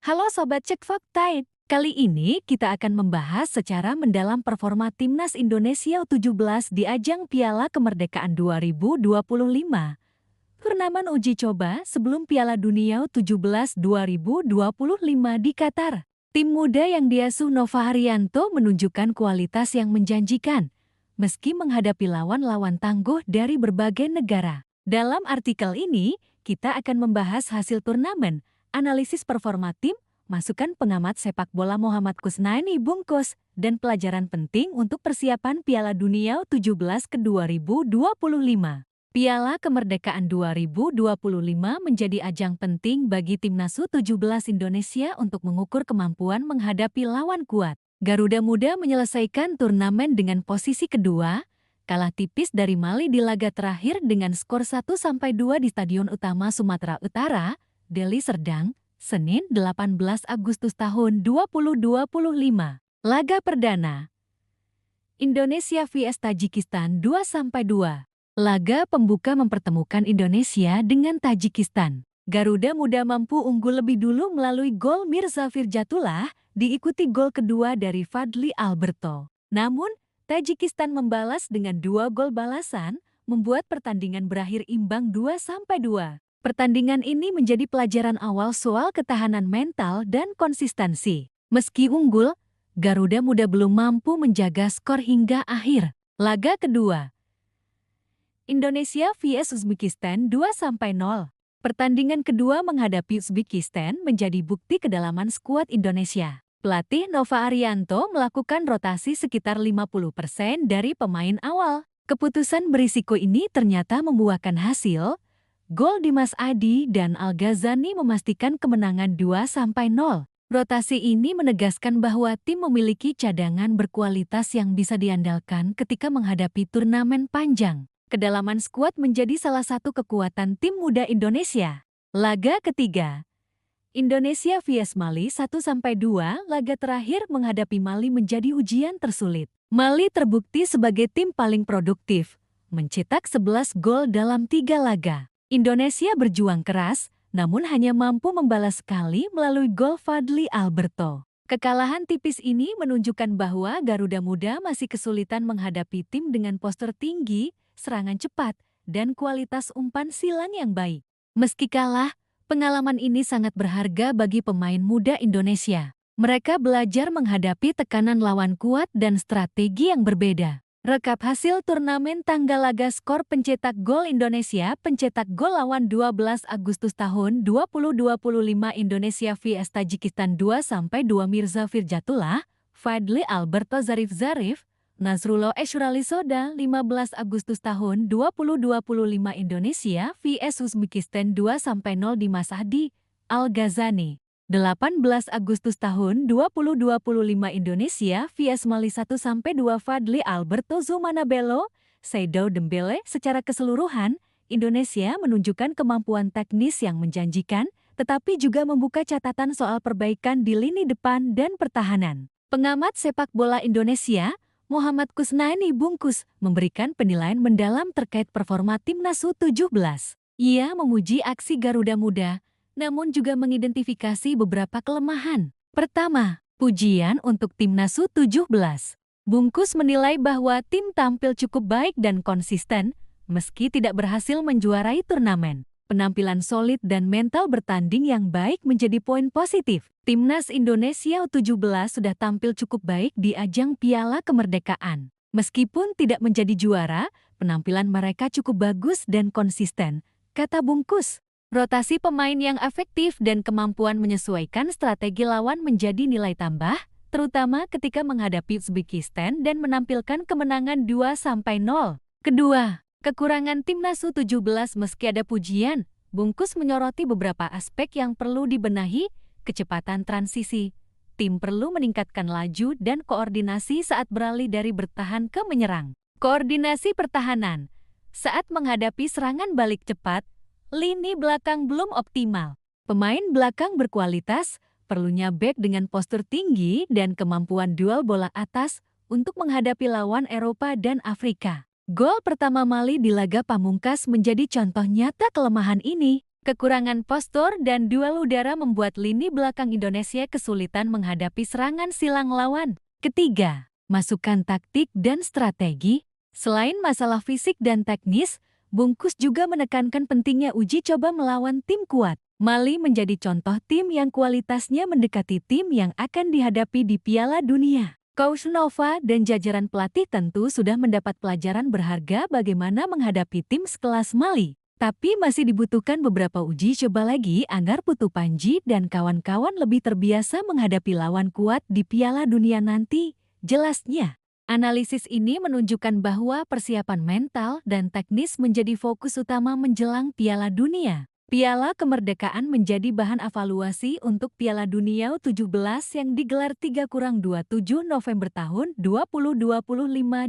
Halo Sobat Cek Fakta, kali ini kita akan membahas secara mendalam performa Timnas Indonesia U17 di ajang Piala Kemerdekaan 2025. Turnamen uji coba sebelum Piala Dunia U17 2025 di Qatar. Tim muda yang diasuh Nova Haryanto menunjukkan kualitas yang menjanjikan, meski menghadapi lawan-lawan tangguh dari berbagai negara. Dalam artikel ini, kita akan membahas hasil turnamen, analisis performa tim, masukan pengamat sepak bola Muhammad Kusnaini Bungkus, dan pelajaran penting untuk persiapan Piala Dunia U17 ke 2025. Piala Kemerdekaan 2025 menjadi ajang penting bagi Timnas U17 Indonesia untuk mengukur kemampuan menghadapi lawan kuat. Garuda Muda menyelesaikan turnamen dengan posisi kedua, kalah tipis dari Mali di laga terakhir dengan skor 1-2 di Stadion Utama Sumatera Utara, Deli Serdang, Senin 18 Agustus tahun 2025. Laga perdana Indonesia vs Tajikistan 2-2. Laga pembuka mempertemukan Indonesia dengan Tajikistan. Garuda Muda mampu unggul lebih dulu melalui gol Mirza Firjatullah, diikuti gol kedua dari Fadly Alberto. Namun, Tajikistan membalas dengan 2 gol balasan, membuat pertandingan berakhir imbang 2-2. Pertandingan ini menjadi pelajaran awal soal ketahanan mental dan konsistensi. Meski unggul, Garuda Muda belum mampu menjaga skor hingga akhir. Laga kedua Indonesia vs Uzbekistan 2-0. Pertandingan kedua menghadapi Uzbekistan menjadi bukti kedalaman skuad Indonesia. Pelatih Nova Haryanto melakukan rotasi sekitar 50% dari pemain awal. Keputusan berisiko ini ternyata membuahkan hasil. Gol Dimas Adi dan Al-Ghazani memastikan kemenangan 2-0. Rotasi ini menegaskan bahwa tim memiliki cadangan berkualitas yang bisa diandalkan ketika menghadapi turnamen panjang. Kedalaman skuad menjadi salah satu kekuatan tim muda Indonesia. Laga ketiga Indonesia vs Mali 1-2. Laga terakhir menghadapi Mali menjadi ujian tersulit. Mali terbukti sebagai tim paling produktif, mencetak 11 gol dalam 3 laga. Indonesia berjuang keras, namun hanya mampu membalas sekali melalui gol Fadly Alberto. Kekalahan tipis ini menunjukkan bahwa Garuda Muda masih kesulitan menghadapi tim dengan postur tinggi, serangan cepat, dan kualitas umpan silang yang baik. Meski kalah, pengalaman ini sangat berharga bagi pemain muda Indonesia. Mereka belajar menghadapi tekanan lawan kuat dan strategi yang berbeda. Rekap hasil turnamen tanggal laga skor pencetak gol Indonesia pencetak gol lawan 12 Agustus tahun 2025 Indonesia vs Tajikistan 2-2 Mirza Firjatullah, Fadly Alberto Zarif, Nazrullah Eshralisoda 15 Agustus tahun 2025 Indonesia vs Uzbekistan 2-0 Dimas Adi, Al-Ghazani. 18 Agustus tahun 2025 Indonesia vs Mali 1-2 Fadly Alberto Zumanabelo, Seydou Dembele. Secara keseluruhan, Indonesia menunjukkan kemampuan teknis yang menjanjikan, tetapi juga membuka catatan soal perbaikan di lini depan dan pertahanan. Pengamat sepak bola Indonesia, Muhammad Kusnaini Bungkus, memberikan penilaian mendalam terkait performa Timnas U17. Ia memuji aksi Garuda Muda, namun juga mengidentifikasi beberapa kelemahan. Pertama, pujian untuk Timnas U17. Bungkus menilai bahwa tim tampil cukup baik dan konsisten, meski tidak berhasil menjuarai turnamen. Penampilan solid dan mental bertanding yang baik menjadi poin positif. Timnas Indonesia U17 sudah tampil cukup baik di ajang Piala Kemerdekaan. Meskipun tidak menjadi juara, penampilan mereka cukup bagus dan konsisten, kata Bungkus. Rotasi pemain yang efektif dan kemampuan menyesuaikan strategi lawan menjadi nilai tambah, terutama ketika menghadapi Uzbekistan dan menampilkan kemenangan 2-0. Kedua, kekurangan Timnas U17. Meski ada pujian, Bungkus menyoroti beberapa aspek yang perlu dibenahi. Kecepatan transisi. Tim perlu meningkatkan laju dan koordinasi saat beralih dari bertahan ke menyerang. Koordinasi pertahanan. Saat menghadapi serangan balik cepat, lini belakang belum optimal. Pemain belakang berkualitas, perlunya bek dengan postur tinggi dan kemampuan duel bola atas untuk menghadapi lawan Eropa dan Afrika. Gol pertama Mali di laga pamungkas menjadi contoh nyata kelemahan ini. Kekurangan postur dan duel udara membuat lini belakang Indonesia kesulitan menghadapi serangan silang lawan. Ketiga, masukan taktik dan strategi. Selain masalah fisik dan teknis, Bungkus juga menekankan pentingnya uji coba melawan tim kuat. Mali menjadi contoh tim yang kualitasnya mendekati tim yang akan dihadapi di Piala Dunia. Coach Nova dan jajaran pelatih tentu sudah mendapat pelajaran berharga bagaimana menghadapi tim sekelas Mali. Tapi masih dibutuhkan beberapa uji coba lagi agar Putu Panji dan kawan-kawan lebih terbiasa menghadapi lawan kuat di Piala Dunia nanti. Jelasnya, analisis ini menunjukkan bahwa persiapan mental dan teknis menjadi fokus utama menjelang Piala Dunia. Piala Kemerdekaan menjadi bahan evaluasi untuk Piala Dunia U17 yang digelar 3-27 November tahun 2025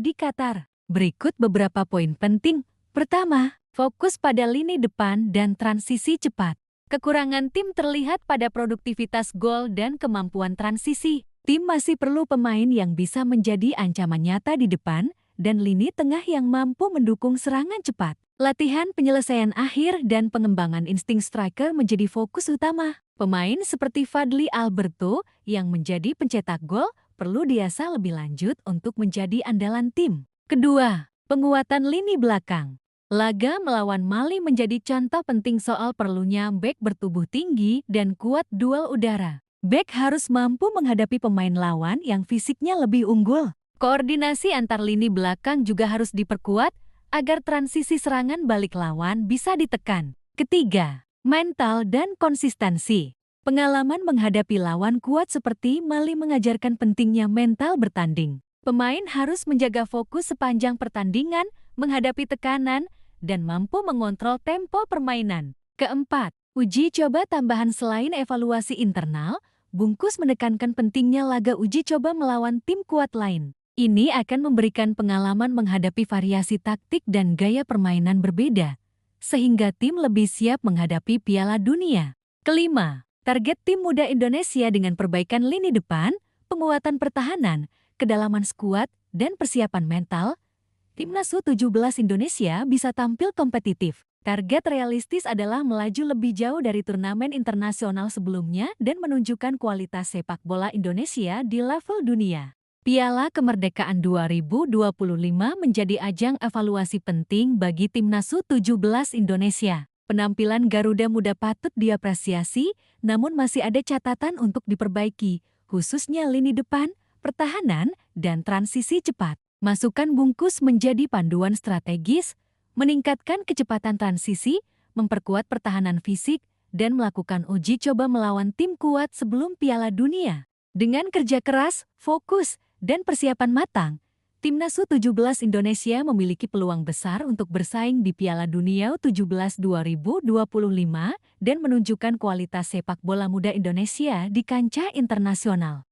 di Qatar. Berikut beberapa poin penting. Pertama, fokus pada lini depan dan transisi cepat. Kekurangan tim terlihat pada produktivitas gol dan kemampuan transisi. Tim masih perlu pemain yang bisa menjadi ancaman nyata di depan dan lini tengah yang mampu mendukung serangan cepat. Latihan penyelesaian akhir dan pengembangan insting striker menjadi fokus utama. Pemain seperti Fadly Alberto yang menjadi pencetak gol perlu diasah lebih lanjut untuk menjadi andalan tim. Kedua, penguatan lini belakang. Laga melawan Mali menjadi contoh penting soal perlunya bek bertubuh tinggi dan kuat duel udara. Bek harus mampu menghadapi pemain lawan yang fisiknya lebih unggul. Koordinasi antar lini belakang juga harus diperkuat agar transisi serangan balik lawan bisa ditekan. Ketiga, mental dan konsistensi. Pengalaman menghadapi lawan kuat seperti Mali mengajarkan pentingnya mental bertanding. Pemain harus menjaga fokus sepanjang pertandingan, menghadapi tekanan, dan mampu mengontrol tempo permainan. Keempat, uji coba tambahan selain evaluasi internal, Bungkus menekankan pentingnya laga uji coba melawan tim kuat lain. Ini akan memberikan pengalaman menghadapi variasi taktik dan gaya permainan berbeda, sehingga tim lebih siap menghadapi Piala Dunia. Kelima, target tim muda Indonesia dengan perbaikan lini depan, penguatan pertahanan, kedalaman skuad, dan persiapan mental, Timnas U17 Indonesia bisa tampil kompetitif. Target realistis adalah melaju lebih jauh dari turnamen internasional sebelumnya dan menunjukkan kualitas sepak bola Indonesia di level dunia. Piala Kemerdekaan 2025 menjadi ajang evaluasi penting bagi Timnas U17 Indonesia. Penampilan Garuda Muda patut diapresiasi, namun masih ada catatan untuk diperbaiki, khususnya lini depan, pertahanan, dan transisi cepat. Masukan Bungkus menjadi panduan strategis, meningkatkan kecepatan transisi, memperkuat pertahanan fisik, dan melakukan uji coba melawan tim kuat sebelum Piala Dunia. Dengan kerja keras, fokus, dan persiapan matang, Timnas U17 Indonesia memiliki peluang besar untuk bersaing di Piala Dunia U17 2025 dan menunjukkan kualitas sepak bola muda Indonesia di kancah internasional.